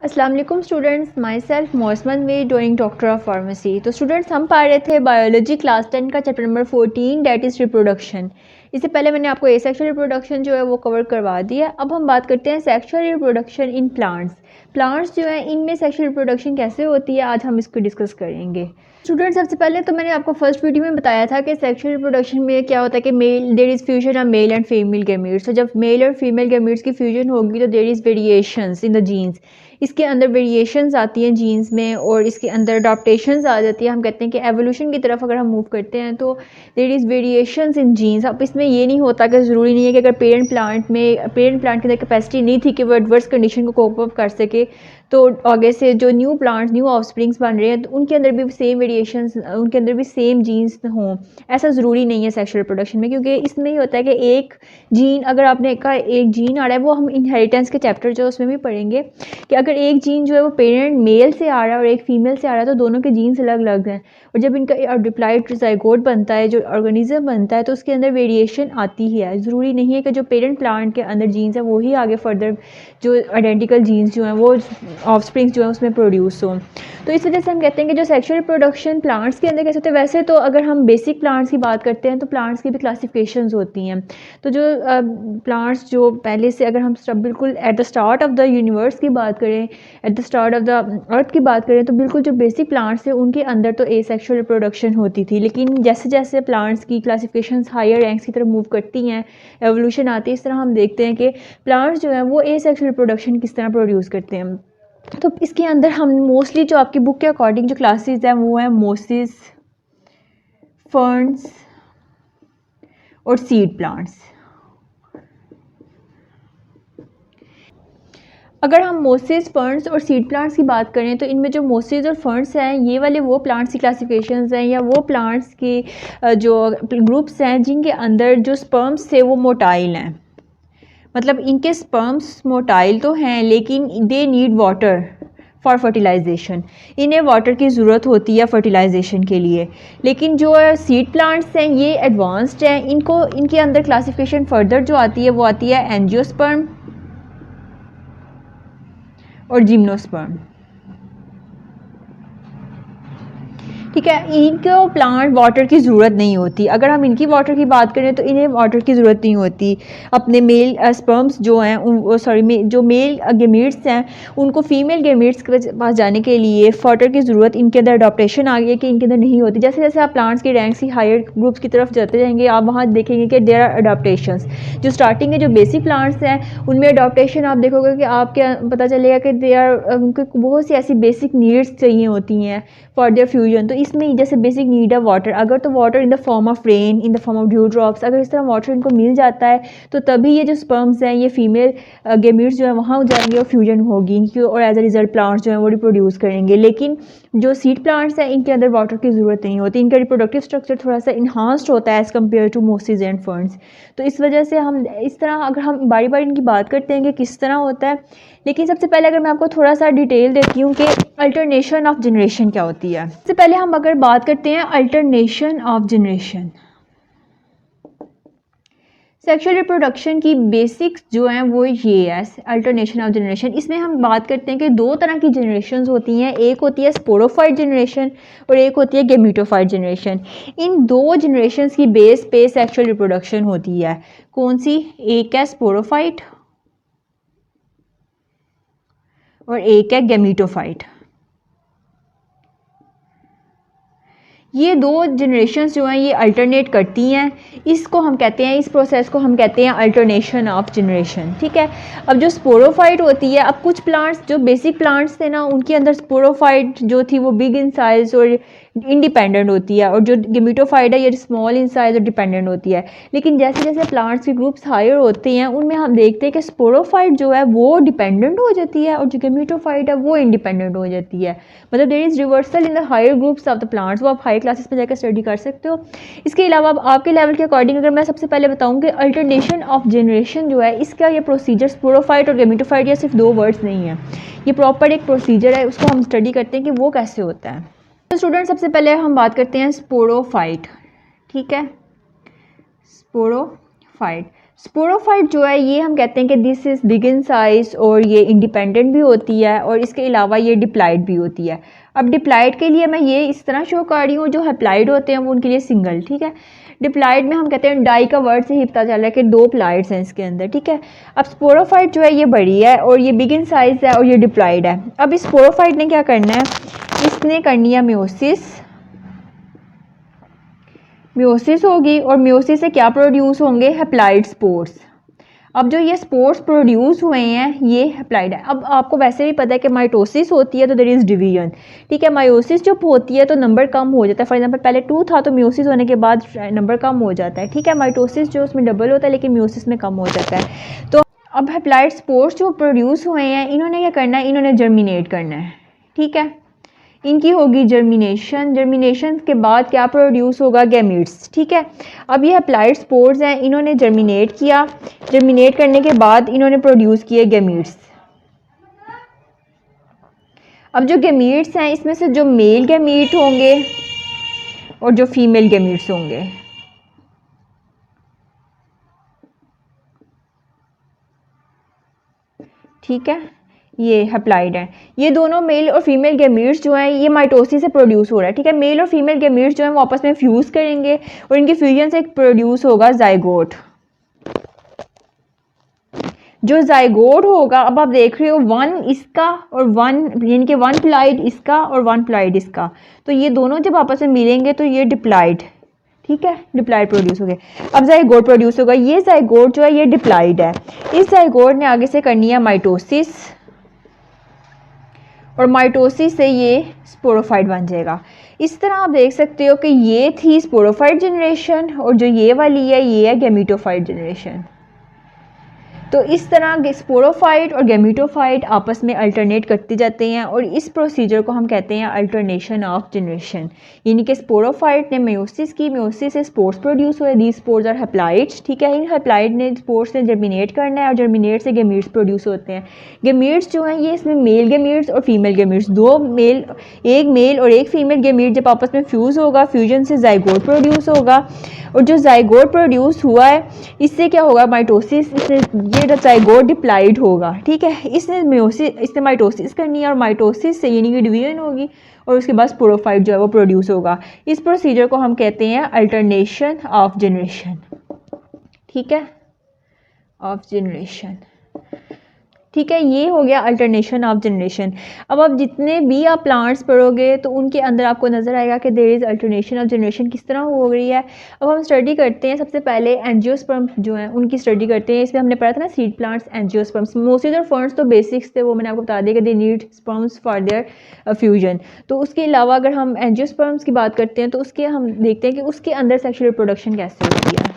अस्सलाम वालेकुम students, myself Mosman we doing doctor of pharmacy. तो स्टूडेंट्स, हम पढ़ रहे थे बायोलॉजी क्लास 10 का chapter number 14 that is reproduction. इससे पहले मैंने आपको ए सेक्शुअल रिप्रोडक्शन जो है वो कवर करवा दिया। अब हम बात करते हैं sexual reproduction in plants. Plants जो है इनमें सेक्शुअल रिप्रोडक्शन कैसे होती है, आज हम इसको डिस्कस करेंगे। स्टूडेंट, सबसे पहले तो मैंने आपको फर्स्ट वीडियो में बताया था कि सेक्शुअल रिप्रोडक्शन में क्या होता है कि male there is fusion of male and female gametes. तो जब मेल और फीमेल गैमीट्स की फ्यूजन होगी तो there is variations in the genes. इसके अंदर वेरिएशंस आती हैं जीन्स में और इसके अंदर अडॉप्टेशंस आ जाती है। हम कहते हैं कि एवोल्यूशन की तरफ अगर हम मूव करते हैं तो there is variations in genes. अब इसमें ये नहीं होता कि ज़रूरी नहीं है कि अगर पेरेंट प्लांट के अंदर कैपेसिटी नहीं थी कि वो एडवर्स कंडीशन को कोप अप कर सके, तो आगे से जो न्यू प्लांट्स न्यू ऑफस्प्रिंग्स बन रहे हैं तो उनके अंदर भी सेम वेरिएशंस, उनके अंदर भी सेम जीन्स हों। ऐसा ज़रूरी नहीं है सेक्शुअल रिप्रोडक्शन में, क्योंकि इसमें ही होता है कि एक जीन, अगर आपने कहा एक जीन आ रहा है, वो हम इनहेरिटेंस के चैप्टर जो उसमें भी पढ़ेंगे कि अगर एक जीन जो है वो पेरेंट मेल से आ रहा है और एक फीमेल से आ रहा है तो दोनों के जीन्स अलग अलग हैं। और जब इनका डिप्लॉइड ज़ाइगोट बनता है, जो ऑर्गेनिज्म बनता है, तो उसके अंदर वेरिएशन आती ही है। ज़रूरी नहीं है कि जो पेरेंट प्लांट के अंदर जीन्स है वही आगे फर्दर जो आइडेंटिकल जीन्स जो हैं वो ऑफस्प्रिंग्स जो है उसमें प्रोड्यूस हों। तो इस वजह से हम कहते हैं कि जो सेक्शुअल रिप्रोडक्शन प्लांट्स के अंदर कैसे होते हैं। वैसे तो अगर हम बेसिक प्लांट्स की बात करते हैं तो प्लांट्स की भी क्लासिफिकेशंस होती हैं। तो जो प्लांट्स जो पहले से, अगर हम सब बिल्कुल at the start of the universe की बात करें, at the start of the earth की बात करें, तो बिल्कुल जो बेसिक प्लांट्स थे उनके अंदर तो एसेक्सुअल रिप्रोडक्शन होती थी। लेकिन जैसे जैसे प्लांट्स की क्लासिफिकेशंस हायर रैंक्स की तरफ मूव करती हैं, एवोल्यूशन आती है, इस तरह हम देखते हैं कि प्लांट्स जो हैं वो एसेक्सुअल रिप्रोडक्शन किस तरह प्रोड्यूस करते हैं। तो इसके अंदर हम मोस्टली जो आपकी बुक के अकॉर्डिंग जो क्लासेस हैं वो हैं मोसिस, फर्न्स और सीड प्लांट्स। अगर हम मोसिस, फर्न्स और सीड प्लांट्स की बात करें तो इनमें जो मोसिस और फर्न्स हैं ये वाले वो प्लांट्स की क्लासिफिकेशंस हैं या वो प्लांट्स की जो ग्रुप्स हैं जिनके अंदर जो स्पर्म्स थे वो मोटाइल हैं। मतलब इनके स्पर्म्स मोटाइल तो हैं लेकिन they need water for fertilisation. इन्हें वाटर की ज़रूरत होती है फर्टिलाइजेशन के लिए। लेकिन जो सीड प्लांट्स हैं ये एडवांस्ड हैं। इनके अंदर क्लासिफिकेशन फर्दर जो आती है वो आती है एंजियोस्पर्म और जिम्नोस्पर्म। ठीक है, इनको प्लांट वाटर की ज़रूरत नहीं होती। अगर हम इनकी वाटर की बात करें तो इन्हें वाटर की ज़रूरत नहीं होती। अपने मेल स्पर्म्स जो हैं जो मेल गेमीट्स हैं उनको फीमेल गेमीट्स के पास जाने के लिए वाटर की ज़रूरत इनके अंदर अडॉप्टेशन आ गई है कि इनके अंदर नहीं होती। जैसे जैसे आप प्लांट्स की रैंक्स की हायर ग्रुप्स की तरफ जाते जाएंगे आप वहाँ देखेंगे कि देयर आर अडॉप्टेशंस। जो स्टार्टिंग के जो बेसिक प्लांट्स हैं उनमें अडॉप्टेशन आप देखोगे कि आपके पता चलेगा कि देयर उनको बहुत सी ऐसी बेसिक नीड्स चाहिए होती हैं फॉर देयर फ्यूजन। तो इसमें जैसे बेसिक नीड है वाटर, अगर तो water in the form of rain, in the form of due drops, अगर इस तरह वाटर इनको मिल जाता है तो तभी ये जो स्पर्म्स हैं ये फीमेल गेमीट्स जो है वहाँ जाएंगे और फ्यूजन होगी इनकी और एज अ रिजल्ट प्लांट्स जो है वो रिप्रोड्यूस करेंगे। लेकिन जो सीड प्लांट्स हैं इनके अंदर वाटर की ज़रूरत नहीं होती। इनका रिप्रोडक्टिव स्ट्रक्चर थोड़ा सा इन्हांस्ड होता है as compare to mosses and ferns. तो इस वजह से हम इस तरह अगर हम बारी बारी इनकी बात करते हैं कि किस तरह होता है। लेकिन सबसे पहले अगर मैं आपको थोड़ा सा डिटेल देती हूँ कि अल्टरनेशन ऑफ जनरेशन क्या होती है। सबसे पहले हम अगर बात करते हैं alternation of generation, sexual reproduction की बेसिक्स जो हैं वो ये है अल्टरनेशन ऑफ जनरेशन। इसमें हम बात करते हैं कि दो तरह की जनरेशन होती हैं, एक होती है स्पोरोफाइट जनरेशन और एक होती है गेमीटोफाइट जनरेशन। इन दो जनरेशन की बेस पे सेक्सुअल रिप्रोडक्शन होती है। कौन सी? एक है स्पोरोफाइट और एक है गेमीटोफाइट। ये दो जनरेशन्स जो हैं ये अल्टरनेट करती हैं। इसको हम कहते हैं, इस प्रोसेस को हम कहते हैं अल्टरनेशन ऑफ जनरेशन। ठीक है, अब जो स्पोरोफाइट होती है, अब कुछ प्लांट्स जो बेसिक प्लांट्स थे ना उनके अंदर स्पोरोफाइट जो थी वो बिग इन साइज और इंडिपेंडेंट होती है, और जो गेमीटोफाइट है ये स्मॉल इन साइज और डिपेंडेंट होती है। लेकिन जैसे जैसे प्लांट्स के ग्रुप्स हायर होते हैं उनमें हम देखते हैं कि स्पोरोफाइट जो है वो डिपेंडेंट हो जाती है और जो गेमीटोफाइट है वो इंडिपेंडेंट हो जाती है। मतलब there is reversal in the higher groups of the plants. वो आप हाई क्लासेस में जाकर स्टडी कर सकते हो। इसके अलावा अब आपके लेवल के अकॉर्डिंग अगर मैं सबसे पहले बताऊं कि अल्टरनेशन ऑफ जनरेशन जो है इसका ये प्रोसीजर स्पोरोफाइट और गेमीटोफाइट ये सिर्फ दो वर्ड्स नहीं है, ये प्रॉपर एक प्रोसीजर है। उसको हम स्टडी करते हैं कि वो कैसे होता है। तो स्टूडेंट, सबसे पहले हम बात करते हैं स्पोरोफाइट। ठीक है, स्पोरोफाइट। स्पोरोफाइट जो है ये हम कहते हैं कि this is big in size और ये इंडिपेंडेंट भी होती है और इसके अलावा ये डिप्लाइड भी होती है। अब डिप्लाइड के लिए मैं ये इस तरह शो कर रही हूँ, जो हैप्लाइड होते हैं वो उनके लिए सिंगल, ठीक है। डिप्लाइड में हम कहते हैं डाई का वर्ड से ही पता चल रहा है कि 2 प्लाइड्स हैं इसके अंदर, ठीक है। अब स्पोरोफाइट जो है ये बड़ी है और ये बिग इन साइज है और ये डिप्लाइड है। अब इस स्पोरोफाइट ने क्या करना है, इसने करनी है म्योसिस होगी और म्योसिस से क्या प्रोड्यूस होंगे, हैप्लाइड स्पोर्स। अब जो ये स्पोर्स प्रोड्यूस हुए हैं ये हैप्लाइड है। अब आपको वैसे भी पता है कि माइटोसिस होती है तो देयर इज़ डिवीजन, ठीक है। मायोसिस जब होती है तो नंबर कम हो जाता है। फॉर एग्जांपल पहले 2 था तो म्योसिस होने के बाद नंबर कम हो जाता है, ठीक है। माइटोसिस जो उसमें डबल होता है लेकिन म्योसिस में कम हो जाता है। तो अब हैप्लाइड स्पोर्स जो प्रोड्यूस हुए हैं इन्होंने क्या करना है, इन्होंने जर्मिनेट करना है, ठीक है। इनकी होगी जर्मिनेशन, जर्मिनेशन के बाद क्या प्रोड्यूस होगा, गैमीट्स, ठीक है। अब ये अप्लाइड स्पोर्स हैं, इन्होंने जर्मिनेट किया, जर्मिनेट करने के बाद इन्होंने प्रोड्यूस किए गैमीट्स। अब जो गैमीट्स हैं इसमें से जो मेल गैमीट होंगे और जो फीमेल गैमीट्स होंगे, ठीक है, ये हैप्लाइड है। ये दोनों मेल और फीमेल गैमीट्स जो हैं ये माइटोसिस से प्रोड्यूस हो रहा है, ठीक है। मेल और फीमेल गैमीट्स जो हैं वो आपस में फ्यूज़ करेंगे और इनके फ्यूजन से प्रोड्यूस होगा जाइगोट। जो जाइगोट होगा, अब आप देख रहे हो 1 इसका और 1 यानी कि 1 प्लाइड इसका और 1 प्लाइड इसका, तो ये दोनों जब आपस में मिलेंगे तो ये डिप्लाइड, ठीक है, डिप्लाइड प्रोड्यूस हो गए। अब जाइगोट प्रोड्यूस होगा, ये जाइगोट जो है ये डिप्लाइड है। इस जाइगोट ने आगे से करनी है माइटोसिस और माइटोसिस से ये स्पोरोफाइट बन जाएगा। इस तरह आप देख सकते हो कि ये थी स्पोरोफाइट जनरेशन और जो ये वाली है ये है गैमीटोफाइट जनरेशन। तो इस तरह स्पोरोफाइट और गैमीटोफाइट आपस में अल्टरनेट करते जाते हैं और इस प्रोसीजर को हम कहते हैं अल्टरनेशन ऑफ जनरेशन। यानी कि स्पोरोफाइट ने मेयोसिस की, मेयोसिस से स्पोर्स प्रोड्यूस हुए, दीज स्पोर्स आर हैप्लाइड्स, ठीक है। इन हैप्लाइड ने स्पोर्स ने जर्मिनेट करना है और जर्मिनेट से गैमीट्स प्रोड्यूस होते हैं। गैमीट्स जो हैं ये इसमें मेल गैमीट्स और फीमेल गैमीट्स, एक मेल और एक फीमेल गैमीट जब आपस में फ्यूज़ होगा, फ्यूजन से जाइगोट प्रोड्यूस होगा और जो जाइगोट प्रोड्यूस हुआ है इससे क्या होगा, माइटोसिस, इससे ये जाइगोट डिप्लाइड होगा, ठीक है। इसने माइटोसिस करनी है और माइटोसिस से यानी कि डिवीजन होगी और उसके बाद स्पोरोफाइट जो है वो प्रोड्यूस होगा। इस प्रोसीजर को हम कहते हैं अल्टरनेशन ऑफ जनरेशन, ठीक है, ऑफ जनरेशन, ठीक है। ये हो गया अल्टरनेशन ऑफ जनरेशन। अब आप जितने भी आप प्लांट्स पढ़ोगे तो उनके अंदर आपको नज़र आएगा कि there is alternation of generation किस तरह हो रही है। अब हम स्टडी करते हैं, सबसे पहले एंजियोस्पर्म्स जो हैं उनकी स्टडी करते हैं। इसमें हमने पढ़ा था ना सीड प्लांट्स, एंजियोस्पर्म्स, मोस्टली जो फर्स्ट तो बेसिक्स थे वो मैंने आपको बता दिया कि they need sperms for their fusion. तो उसके अलावा अगर हम एंजियोस्पर्म्स की बात करते हैं तो उसके हम देखते हैं कि उसके अंदर सेक्शुअल रिप्रोडक्शन कैसे होती है।